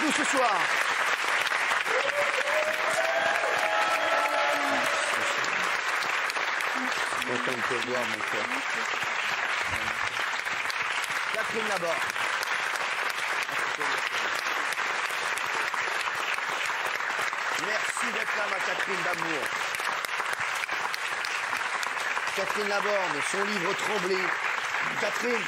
nous ce soir. Catherine Laborde. Merci d'être là, ma Catherine d'amour. Catherine Laborde, son livre Tremblay. Catherine,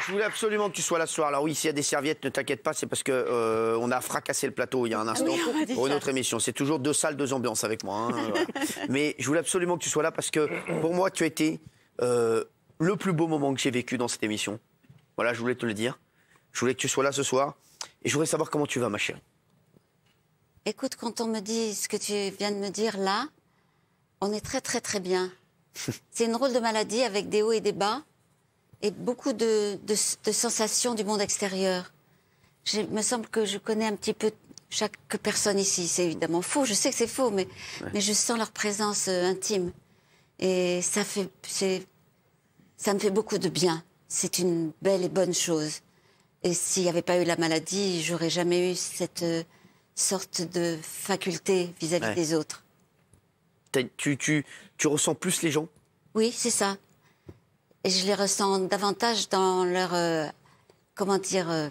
je voulais absolument que tu sois là ce soir. Alors oui, s'il y a des serviettes, ne t'inquiète pas, c'est parce que on a fracassé le plateau il y a un instant pour une autre émission. C'est toujours 2 salles, 2 ambiances avec moi. Hein, voilà. Mais je voulais absolument que tu sois là parce que pour moi, tu as été le plus beau moment que j'ai vécu dans cette émission. Voilà, je voulais te le dire. Je voulais que tu sois là ce soir. Et je voudrais savoir comment tu vas, ma chérie. Écoute, quand on me dit ce que tu viens de me dire là, on est très très très bien. C'est une drôle de maladie avec des hauts et des bas et beaucoup de sensations du monde extérieur. Il me semble que je connais un petit peu chaque personne ici. C'est évidemment faux, je sais que c'est faux, mais je sens leur présence intime. Et ça me fait beaucoup de bien. C'est une belle et bonne chose. Et s'il n'y avait pas eu la maladie, j'aurais jamais eu cette sorte de faculté vis-à-vis des autres. Tu ressens plus les gens? Oui, c'est ça. Et je les ressens davantage dans leur... comment dire...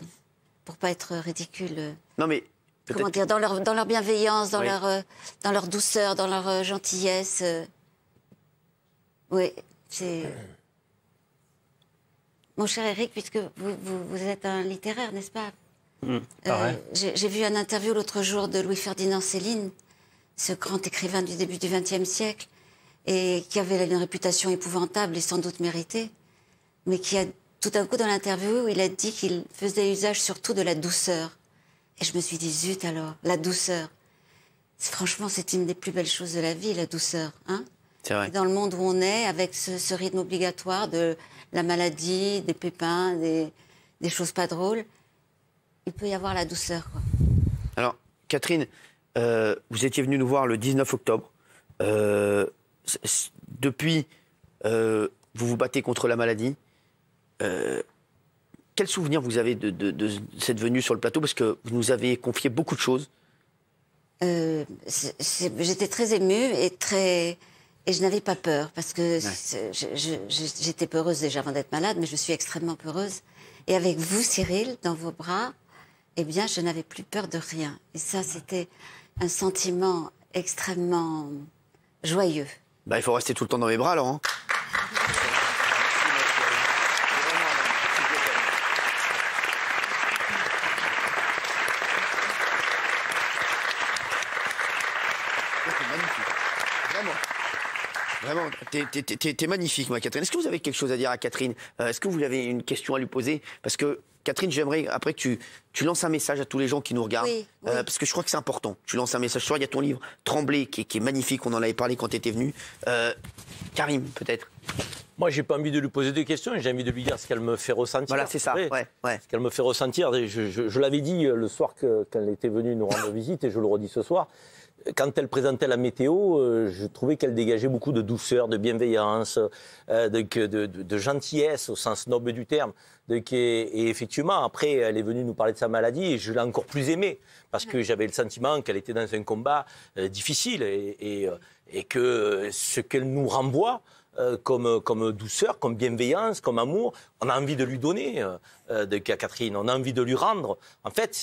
pour pas être ridicule... non mais... Comment dire, dans leur bienveillance, dans leur douceur, dans leur gentillesse. Oui, c'est... Mon cher Eric, puisque vous êtes un littéraire, n'est-ce pas? J'ai vu une interview l'autre jour de Louis-Ferdinand Céline, ce grand écrivain du début du XXe siècle, et qui avait une réputation épouvantable et sans doute méritée, mais qui a tout d'un coup dans l'interview, il a dit qu'il faisait usage surtout de la douceur. Et je me suis dit, zut alors, la douceur. Franchement, c'est une des plus belles choses de la vie, la douceur. Hein? C'est vrai. Et dans le monde où on est, avec ce rythme obligatoire de la maladie, des pépins, des choses pas drôles, il peut y avoir la douceur, quoi. Alors, Catherine, vous étiez venue nous voir le 19 octobre. Depuis, vous vous battez contre la maladie. Quel souvenir vous avez de cette venue sur le plateau? Parce que vous nous avez confié beaucoup de choses. J'étais très émue et je n'avais pas peur, parce que j'étais peureuse déjà avant d'être malade, mais je suis extrêmement peureuse. Et avec vous, Cyril, dans vos bras, eh bien, je n'avais plus peur de rien. Et ça, c'était un sentiment extrêmement joyeux. Bah, il faut rester tout le temps dans mes bras, alors. Hein. Vraiment, t'es magnifique, ma Catherine. Est-ce que vous avez quelque chose à dire à Catherine? Est-ce que vous avez une question à lui poser? Parce que, Catherine, j'aimerais après que tu lances un message à tous les gens qui nous regardent. Oui. Parce que je crois que c'est important. Tu lances un message. Il y a ton livre, Tremblay, qui est magnifique. On en avait parlé quand tu étais venu. Karim, peut-être. Moi, j'ai pas envie de lui poser des questions. J'ai envie de lui dire ce qu'elle me fait ressentir. Voilà, c'est ça. Ouais. Ce qu'elle me fait ressentir. Je l'avais dit le soir qu'elle était venue nous rendre visite, et je le redis ce soir. Quand elle présentait la météo, je trouvais qu'elle dégageait beaucoup de douceur, de bienveillance, de gentillesse au sens noble du terme. Et effectivement, après, elle est venue nous parler de sa maladie et je l'ai encore plus aimée parce que j'avais le sentiment qu'elle était dans un combat difficile et que ce qu'elle nous renvoie comme douceur, comme bienveillance, comme amour, on a envie de lui donner à Catherine, on a envie de lui rendre. En fait,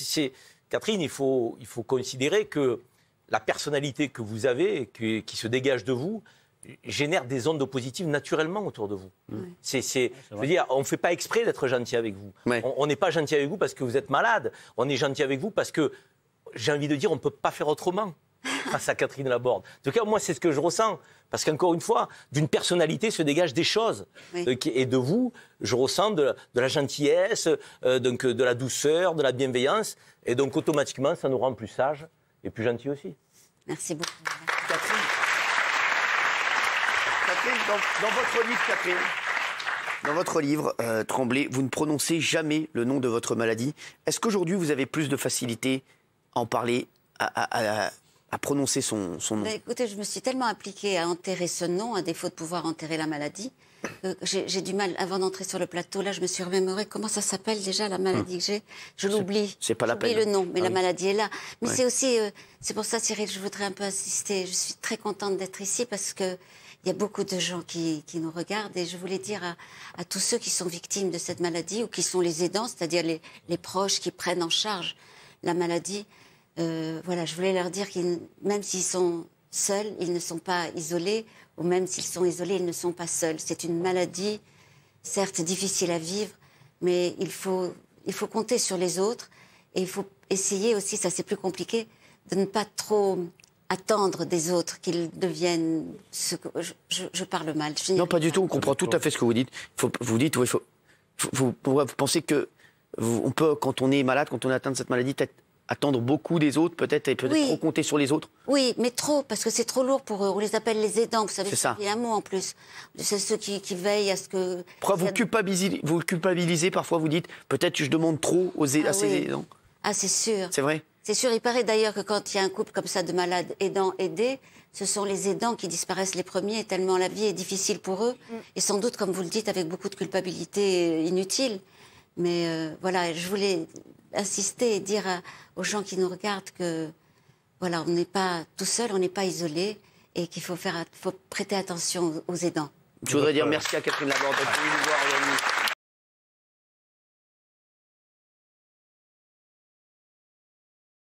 Catherine, il faut considérer que la personnalité que vous avez, qui se dégage de vous, génère des ondes positives naturellement autour de vous. Je veux dire, on ne fait pas exprès d'être gentil avec vous. Ouais. On n'est pas gentil avec vous parce que vous êtes malade. On est gentil avec vous parce que, j'ai envie de dire, on ne peut pas faire autrement face à Catherine Laborde. En tout cas, moi, c'est ce que je ressens. Parce qu'encore une fois, d'une personnalité se dégagent des choses. Et de vous, je ressens de la gentillesse, donc de la douceur, de la bienveillance. Et donc, automatiquement, ça nous rend plus sages. Et plus gentil aussi. Merci beaucoup. Catherine, dans votre livre, Tremblay, vous ne prononcez jamais le nom de votre maladie. Est-ce qu'aujourd'hui, vous avez plus de facilité à en parler, à prononcer son nom? Écoutez, je me suis tellement impliquée à enterrer ce nom, à défaut de pouvoir enterrer la maladie, J'ai du mal, avant d'entrer sur le plateau, là, je me suis remémoré comment ça s'appelle déjà, la maladie que j'ai. Je l'oublie. C'est pas la peine. J'oublie le nom, mais Ah la oui. maladie est là. Mais Ouais. c'est aussi, c'est pour ça, Cyril, je voudrais un peu insister. Je suis très contente d'être ici parce que il y a beaucoup de gens qui nous regardent et je voulais dire à tous ceux qui sont victimes de cette maladie ou qui sont les aidants, c'est-à-dire les proches qui prennent en charge la maladie, voilà, je voulais leur dire qu'ils, même s'ils sont seuls, ils ne sont pas isolés, ou même s'ils sont isolés, ils ne sont pas seuls. C'est une maladie, certes difficile à vivre, mais il faut compter sur les autres et il faut essayer aussi, ça c'est plus compliqué, de ne pas trop attendre des autres qu'ils deviennent ce que... Je parle mal. Non, pas du tout. On comprend tout à fait ce que vous dites. Vous dites, oui, vous pensez que on peut, quand on est malade, quand on est atteint de cette maladie, peut-être attendre beaucoup des autres, peut-être, et peut-être Oui. trop compter sur les autres. Oui, mais trop, parce que c'est trop lourd pour eux. On les appelle les aidants, vous savez, C'est ça. il y a un mot en plus. C'est ceux qui veillent à ce que... Pourquoi vous culpabilisez parfois, vous dites, peut-être que je demande trop à ces oui. aidants. Ah, c'est sûr. C'est vrai? C'est sûr, il paraît d'ailleurs que quand il y a un couple comme ça de malades aidants aidés, ce sont les aidants qui disparaissent les premiers, tellement la vie est difficile pour eux. Et sans doute, comme vous le dites, avec beaucoup de culpabilité inutile. Mais voilà, je voulais insister et dire aux gens qui nous regardent que voilà, on n'est pas tout seul, on n'est pas isolé et qu'il faut prêter attention aux aidants. Je voudrais dire merci à Catherine Laborde d'être venue nous voir aujourd'hui.